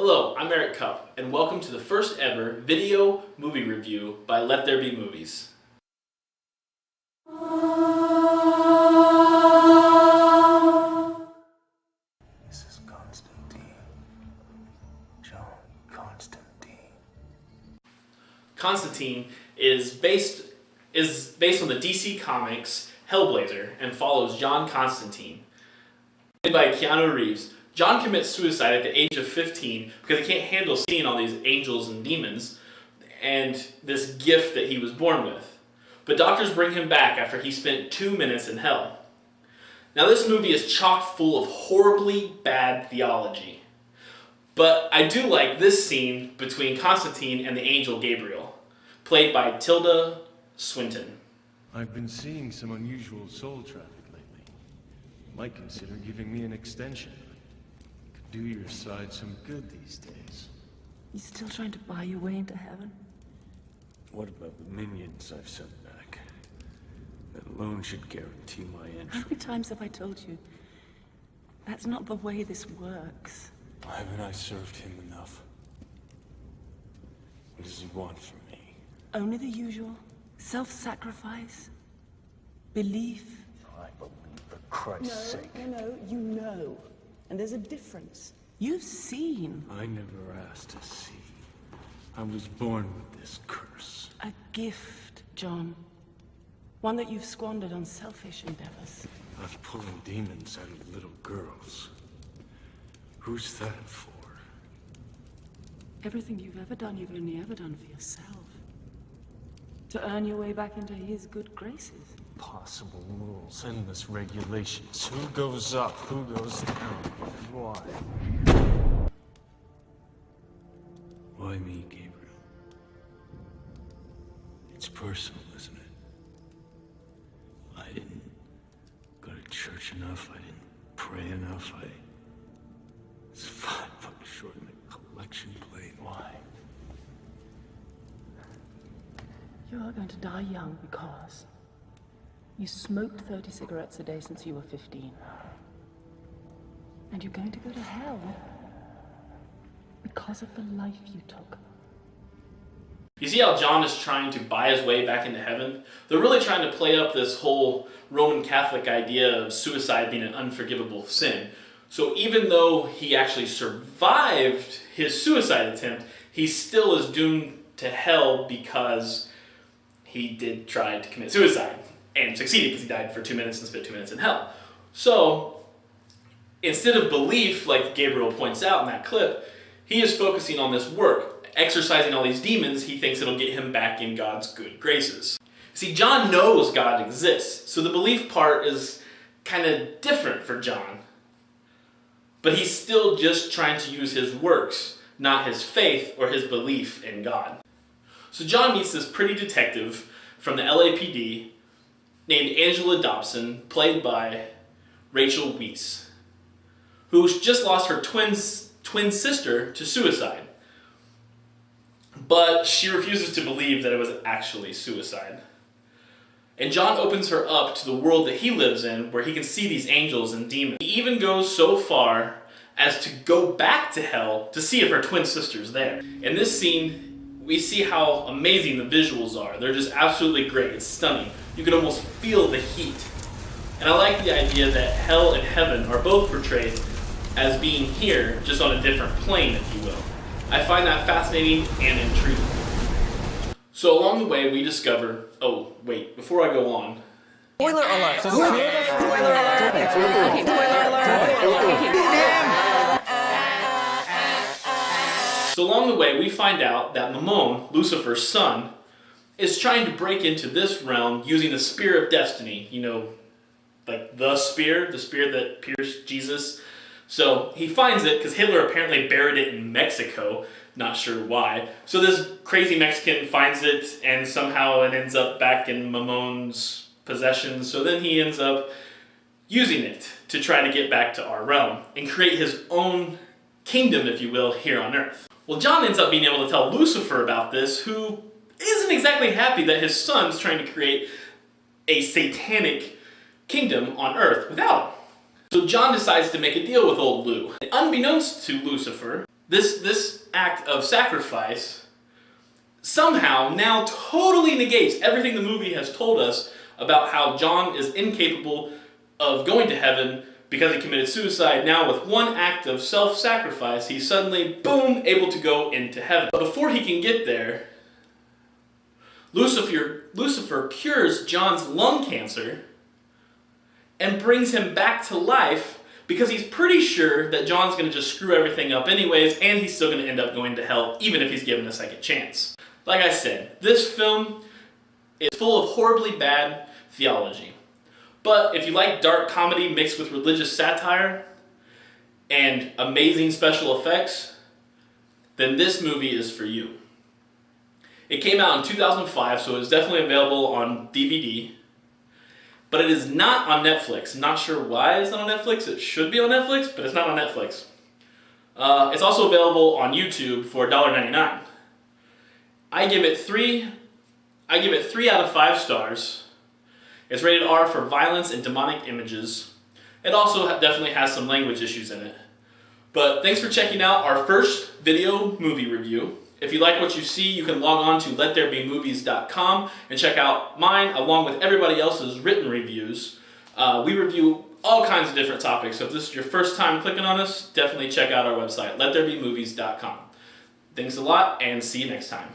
Hello, I'm Eric Cupp, and welcome to the first ever video movie review by Let There Be Movies. This is Constantine. John Constantine. Constantine is based on the DC Comics Hellblazer and follows John Constantine. Played by Keanu Reeves, John commits suicide at the age of 15 because he can't handle seeing all these angels and demons and this gift that he was born with. But doctors bring him back after he spent 2 minutes in hell. Now this movie is chock full of horribly bad theology. But I do like this scene between Constantine and the angel Gabriel, played by Tilda Swinton. I've been seeing some unusual soul traffic lately. Might consider giving me an extension. Could do your side some good these days. You still trying to buy your way into heaven? What about the minions I've sent back? That alone should guarantee my How entry. many times have I told you? That's not the way this works. Haven't I served him enough? What does he want from me? Only the usual. Self-sacrifice. Belief. I believe for Christ's sake. No, you know. And there's a difference. You've seen I never asked to see. I was born with this curse. a gift, John. One that you've squandered on selfish endeavors. I'm pulling demons out of little girls. Who's that for? Everything you've ever done, you've only ever done for yourself. To earn your way back into his good graces. Possible rules, endless regulations. Who goes up, who goes down, and why? Why me, Gabriel? It's personal, isn't it? I didn't go to church enough, I didn't pray enough, it's $5 short in a collection plate. Why? You are going to die young because you smoked 30 cigarettes a day since you were 15. And you're going to go to hell because of the life you took. You see how John is trying to buy his way back into heaven? They're really trying to play up this whole Roman Catholic idea of suicide being an unforgivable sin. So even though he actually survived his suicide attempt, he still is doomed to hell because he did try to commit suicide and succeeded because he died for 2 minutes and spent 2 minutes in hell. So instead of belief, like Gabriel points out in that clip, he is focusing on this work. Exercising all these demons, he thinks it'll get him back in God's good graces. See, John knows God exists, so the belief part is kind of different for John. But he's still just trying to use his works, not his faith or his belief in God. So John meets this pretty detective from the LAPD named Angela Dobson, played by Rachel Weisz, who's just lost her twin sister to suicide. But she refuses to believe that it was actually suicide. And John opens her up to the world that he lives in, where he can see these angels and demons. He even goes so far as to go back to hell to see if her twin sister's there. In this scene, we see how amazing the visuals are. They're just absolutely great. It's stunning. You can almost feel the heat. And I like the idea that hell and heaven are both portrayed as being here, just on a different plane, if you will. I find that fascinating and intriguing. So along the way, we discover... Oh, wait, before I go on... Spoiler alert! Spoiler alert! Okay, spoiler alert! So along the way, we find out that Mammon, Lucifer's son, is trying to break into this realm using the Spear of Destiny. You know, like the spear that pierced Jesus. So he finds it because Hitler apparently buried it in Mexico. Not sure why. So this crazy Mexican finds it and somehow it ends up back in Mammon's possession. So then he ends up using it to try to get back to our realm and create his own kingdom, if you will, here on Earth. Well, John ends up being able to tell Lucifer about this, who isn't exactly happy that his son's trying to create a satanic kingdom on Earth without him. So John decides to make a deal with old Lou. Unbeknownst to Lucifer, this act of sacrifice somehow now totally negates everything the movie has told us about how John is incapable of going to heaven because he committed suicide. Now with one act of self-sacrifice, he's suddenly, boom, able to go into heaven. But before he can get there, Lucifer cures John's lung cancer and brings him back to life because he's pretty sure that John's going to just screw everything up anyways, and he's still going to end up going to hell even if he's given a second chance. Like I said, this film is full of horribly bad theology. But if you like dark comedy mixed with religious satire and amazing special effects, then this movie is for you. It came out in 2005, so it's definitely available on DVD. But it is not on Netflix. Not sure why it's not on Netflix. It should be on Netflix, but it's not on Netflix. It's also available on YouTube for $1.99. I give it 3 out of 5 stars. It's rated R for violence and demonic images. It also definitely has some language issues in it. But thanks for checking out our first video movie review. If you like what you see, you can log on to lettherebemovies.com and check out mine along with everybody else's written reviews. We review all kinds of different topics, so if this is your first time clicking on us, definitely check out our website, lettherebemovies.com. Thanks a lot, and see you next time.